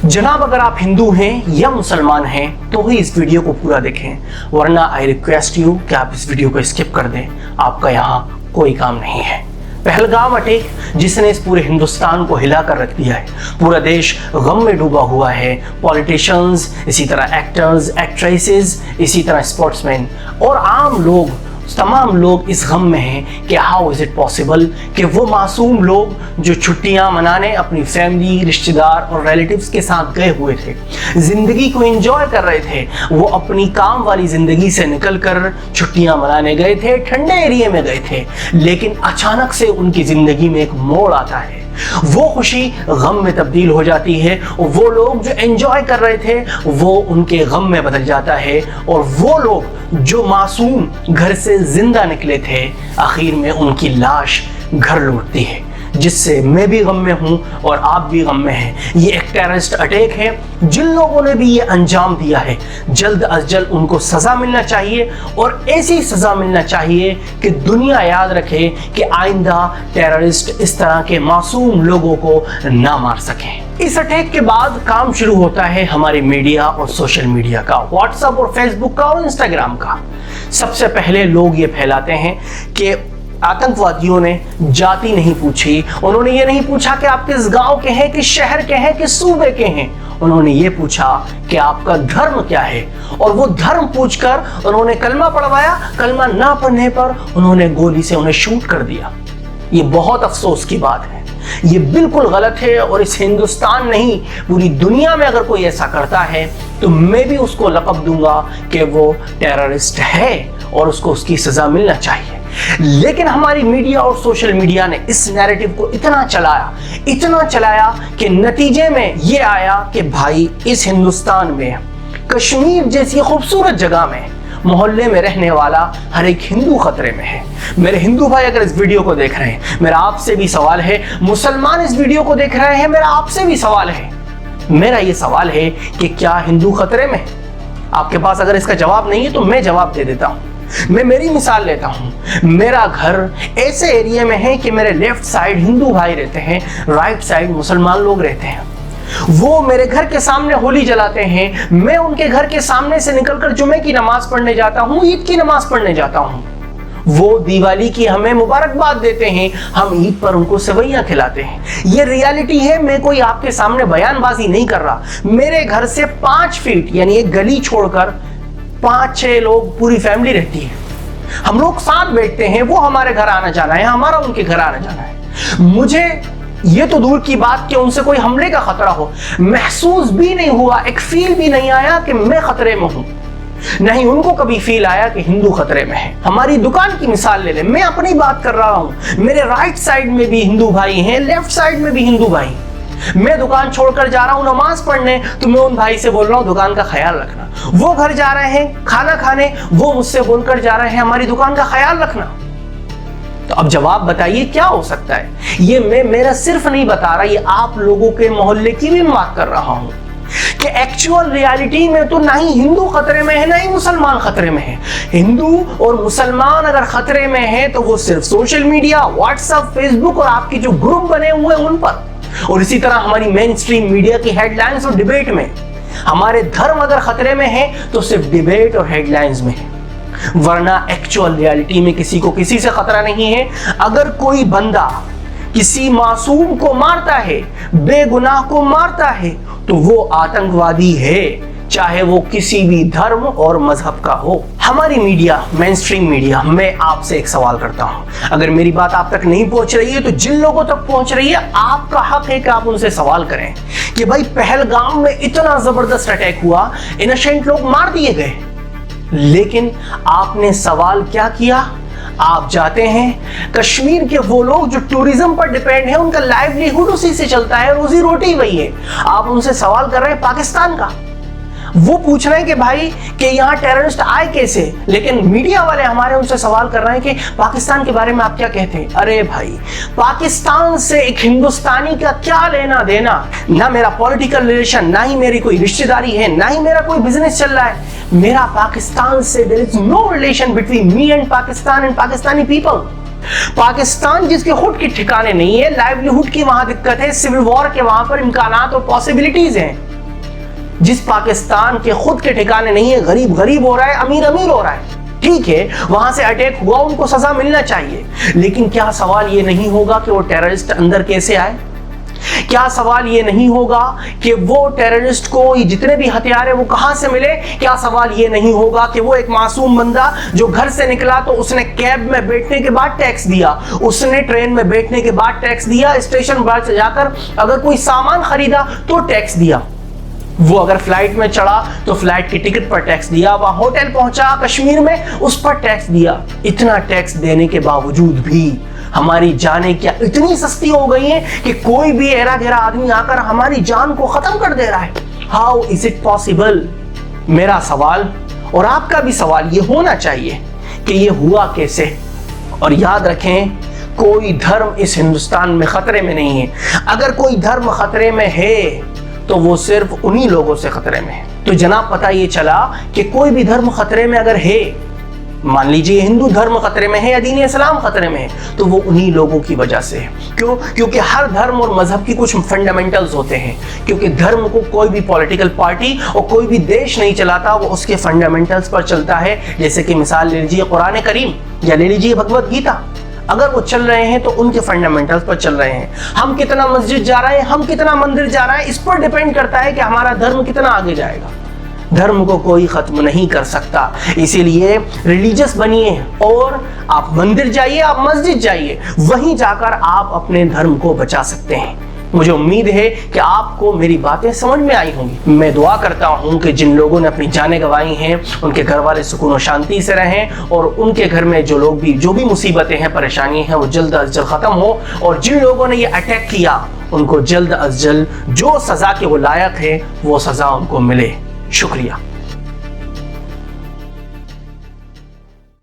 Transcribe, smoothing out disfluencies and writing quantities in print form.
जनाब, अगर आप हिंदू हैं या मुसलमान हैं तो ही इस वीडियो को पूरा देखें, वरना आई रिक्वेस्ट यू कि आप इस वीडियो को स्किप कर दें। आपका यहाँ कोई काम नहीं है। पहलगाम अटैक जिसने इस पूरे हिंदुस्तान को हिला कर रख दिया है, पूरा देश गम में डूबा हुआ है। पॉलिटिशियंस, इसी तरह एक्टर्स, एक्ट्रेसेस, इसी तरह स्पोर्ट्समैन और आम लोग, तमाम लोग इस गम में हैं कि हाउ इज इट पॉसिबल कि वो मासूम लोग जो छुट्टियां मनाने अपनी फैमिली, रिश्तेदार और रिलेटिव्स के साथ गए हुए थे, जिंदगी को एंजॉय कर रहे थे, वो अपनी काम वाली जिंदगी से निकलकर छुट्टियां मनाने गए थे, ठंडे एरिया में गए थे, लेकिन अचानक से उनकी जिंदगी में एक मोड़ आता है। वो खुशी गम में तब्दील हो जाती है और वो लोग जो एंजॉय कर रहे थे वो उनके गम में बदल जाता है। और वो लोग जो मासूम घर से जिंदा निकले थे, आखिर में उनकी लाश घर लौटती है, जिससे मैं भी गम में हूं और आप भी गम में हैं। ये एक टेररिस्ट अटैक है। जिन लोगों ने भी ये अंजाम दिया है, जल्द अज जल्द उनको सजा मिलना चाहिए और ऐसी सजा मिलना चाहिए कि दुनिया याद रखे कि आइंदा टेररिस्ट इस तरह के मासूम लोगों को ना मार सकें। इस अटैक के बाद काम शुरू होता है हमारे मीडिया और सोशल मीडिया का, व्हाट्सएप और फेसबुक का और इंस्टाग्राम का। सबसे पहले लोग ये फैलाते हैं कि आतंकवादियों ने जाति नहीं पूछी, उन्होंने ये नहीं पूछा कि आप किस गांव के हैं, किस शहर के हैं, किस सूबे के हैं, उन्होंने ये पूछा कि आपका धर्म क्या है। और वो धर्म पूछकर उन्होंने कलमा पढ़वाया, कलमा ना पढ़ने पर उन्होंने गोली से उन्हें शूट कर दिया। ये बहुत अफसोस की बात है, ये बिल्कुल गलत है और इस हिंदुस्तान नहीं पूरी दुनिया में अगर कोई ऐसा करता है तो मैं भी उसको लक़ब दूंगा कि वो टेररिस्ट है और उसको उसकी सजा मिलना चाहिए। लेकिन हमारी मीडिया और सोशल मीडिया ने इस नैरेटिव को इतना चलाया कि नतीजे में ये आया कि भाई इस हिंदुस्तान में कश्मीर जैसी खूबसूरत जगह में मोहल्ले में रहने वाला हर एक हिंदू खतरे में है। मेरे हिंदू भाई अगर इस वीडियो को देख रहे हैं, मेरा आपसे भी सवाल है। मुसलमान इस वीडियो को देख रहे हैं, मेरा आपसे भी सवाल है। मेरा ये सवाल है कि क्या हिंदू खतरे में? आपके पास अगर इसका जवाब नहीं है तो मैं जवाब दे देता हूं। मैं मेरी मिसाल लेता हूं। मेरा घर ऐसे एरिया में है कि मेरे लेफ्ट साइड हिंदू भाई रहते हैं, राइट साइड मुसलमान लोग रहते हैं। वो मेरे घर के सामने होली जलाते हैं, मैं उनके घर के सामने से निकलकर जुमे की नमाज पढ़ने जाता हूं, ईद की नमाज पढ़ने जाता हूं। वो दिवाली की हमें मुबारकबाद देते हैं, हम ईद पर उनको सेवैयां खिलाते हैं। ये रियलिटी है, मैं कोई आपके सामने बयानबाजी नहीं कर रहा। मेरे घर से 5 फीट यानी एक गली छोड़कर 5-6 लोग, पूरी फैमिली रहती है। हम लोग साथ बैठते हैं, वो हमारे घर आना जाना है, हमारा उनके घर आना जाना है। मुझे ये तो दूर की बात कि उनसे कोई हमले का खतरा हो, महसूस भी नहीं हुआ, एक फील भी नहीं आया कि मैं खतरे में हूं। नहीं उनको कभी फील आया कि हिंदू खतरे में है। हमारी दुकान की मिसाल ले ले, मैं अपनी बात कर रहा हूं। मेरे राइट साइड में भी हिंदू भाई हैं, लेफ्ट साइड में भी हिंदू भाई। मैं दुकान छोड़कर जा रहा हूं नमाज पढ़ने, तो मैं उन भाई से बोल रहा हूं दुकान का ख्याल रखना। वो घर जा रहे हैं खाना खाने, वो मुझसे बोलकर जा रहे हैं हमारी दुकान का ख्याल रखना। तो अब जवाब बताइए क्या हो सकता है? ये मैं मेरा सिर्फ नहीं बता रहा, ये आप लोगों के मोहल्ले की भी बात कर रहा हूं कि एक्चुअल रियलिटी में तो ना ही हिंदू खतरे में है ना ही मुसलमान खतरे में है। हिंदू और मुसलमान अगर खतरे में है तो वो सिर्फ सोशल मीडिया, व्हाट्सएप, फेसबुक और आपके जो ग्रुप बने हुए हैं उन पर, और इसी तरह हमारी मेन स्ट्रीम मीडिया की हेडलाइंस और डिबेट में। हमारे धर्म अगर खतरे में है तो सिर्फ डिबेट और हेडलाइंस में है, वरना एक्चुअल रियलिटी में किसी को किसी से खतरा नहीं है। अगर कोई बंदा किसी मासूम को मारता है, बेगुनाह को मारता है, तो वो आतंकवादी है, चाहे वो किसी भी धर्म और मजहब का हो। हमारी मीडिया, मेन स्ट्रीम मीडिया, मैं आपसे एक सवाल करता हूं, अगर मेरी बात आप तक नहीं पहुंच रही है तो जिन लोगों तक पहुंच रही है आपका हक है कि आप उनसे सवाल करें कि भाई पहलगाम में इतना जबरदस्त अटैक हुआ, इनोसेंट लोग मार दिए गए, लेकिन आपने सवाल क्या किया? आप जाते हैं कश्मीर के वो लोग जो टूरिज्म पर डिपेंड है, उनका लाइवलीहुड उसी से चलता है, रोजी रोटी वही है। आप उनसे सवाल कर रहे हैं पाकिस्तान का। वो पूछ रहे हैं कि भाई कि यहाँ टेररिस्ट आए कैसे, लेकिन मीडिया वाले हमारे उनसे सवाल कर रहे हैं कि पाकिस्तान के बारे में आप क्या कहते हैं। अरे भाई, पाकिस्तान से एक हिंदुस्तानी का क्या लेना देना? ना मेरा पॉलिटिकल रिलेशन, ना ही मेरी कोई रिश्तेदारी है, ना ही मेरा कोई बिजनेस चल रहा है। मेरा पाकिस्तान से there is no relation between me and Pakistan and Pakistani people. Pakistan जिसके खुद के ठिकाने नहीं है, लाइवलीहुड की वहां दिक्कत है, सिविल वॉर के वहां पर इम्कानात और पॉसिबिलिटीज हैं। जिस पाकिस्तान के खुद के ठिकाने नहीं है, गरीब गरीब हो रहा है, अमीर अमीर हो रहा है। ठीक है, वहां से अटैक हुआ, उनको सजा मिलना चाहिए, लेकिन क्या सवाल ये नहीं होगा कि वो टेररिस्ट अंदर कैसे आए? क्या सवाल ये नहीं होगा कि वो टेररिस्ट को जितने भी हथियार है वो कहां से मिले? क्या सवाल ये नहीं होगा कि वो एक मासूम बंदा जो घर से निकला तो उसने कैब में बैठने के बाद टैक्स दिया, उसने ट्रेन में बैठने के बाद टैक्स दिया, स्टेशन पर जाकर अगर कोई सामान खरीदा तो टैक्स दिया, वो अगर फ्लाइट में चढ़ा तो फ्लाइट की टिकट पर टैक्स दिया, वहां होटल पहुंचा कश्मीर में उस पर टैक्स दिया। इतना टैक्स देने के बावजूद भी हमारी जानें क्या इतनी सस्ती हो गई हैं कि कोई भी ऐरा गैरा आदमी आकर हमारी जान को खत्म कर दे रहा है? How is it possible? मेरा सवाल और आपका भी सवाल ये होना चाहिए कि ये हुआ कैसे। और याद रखें, कोई धर्म इस हिंदुस्तान में खतरे में नहीं है। अगर कोई धर्म खतरे में है तो वो सिर्फ उन्हीं लोगों से खतरे में है। तो जनाब पता ये चला कि कोई भी धर्म खतरे में अगर है, मान लीजिए हिंदू धर्म खतरे में है या दीन इस्लाम खतरे में है, तो वो उन्हीं लोगों की वजह से है। क्यों? क्योंकि हर धर्म और मजहब की कुछ फंडामेंटल्स होते हैं। क्योंकि धर्म को कोई भी पॉलिटिकल पार्टी और कोई भी देश नहीं चलाता, वो उसके फंडामेंटल्स पर चलता है। जैसे कि मिसाल ले लीजिए कुरान करीम या ले लीजिए भगवत गीता, अगर वो चल रहे हैं तो उनके फंडामेंटल्स पर चल रहे हैं। हम कितना मस्जिद जा रहे हैं, हम कितना मंदिर जा रहे हैं, इस पर डिपेंड करता है कि हमारा धर्म कितना आगे जाएगा। धर्म को कोई खत्म नहीं कर सकता, इसीलिए रिलीजियस बनिए और आप मंदिर जाइए, आप मस्जिद जाइए, वहीं जाकर आप अपने धर्म को बचा सकते हैं। मुझे उम्मीद है कि आपको मेरी बातें समझ में आई होंगी। मैं दुआ करता हूं कि जिन लोगों ने अपनी जानें गंवाई हैं उनके घर वाले सुकून और शांति से रहें, और उनके घर में जो भी मुसीबतें हैं, परेशानी हैं, वो जल्द अज जल्द खत्म हो। और जिन लोगों ने ये अटैक किया उनको जल्द अज जल्द जो सजा के वो लायक है वो सजा उनको मिले। शुक्रिया।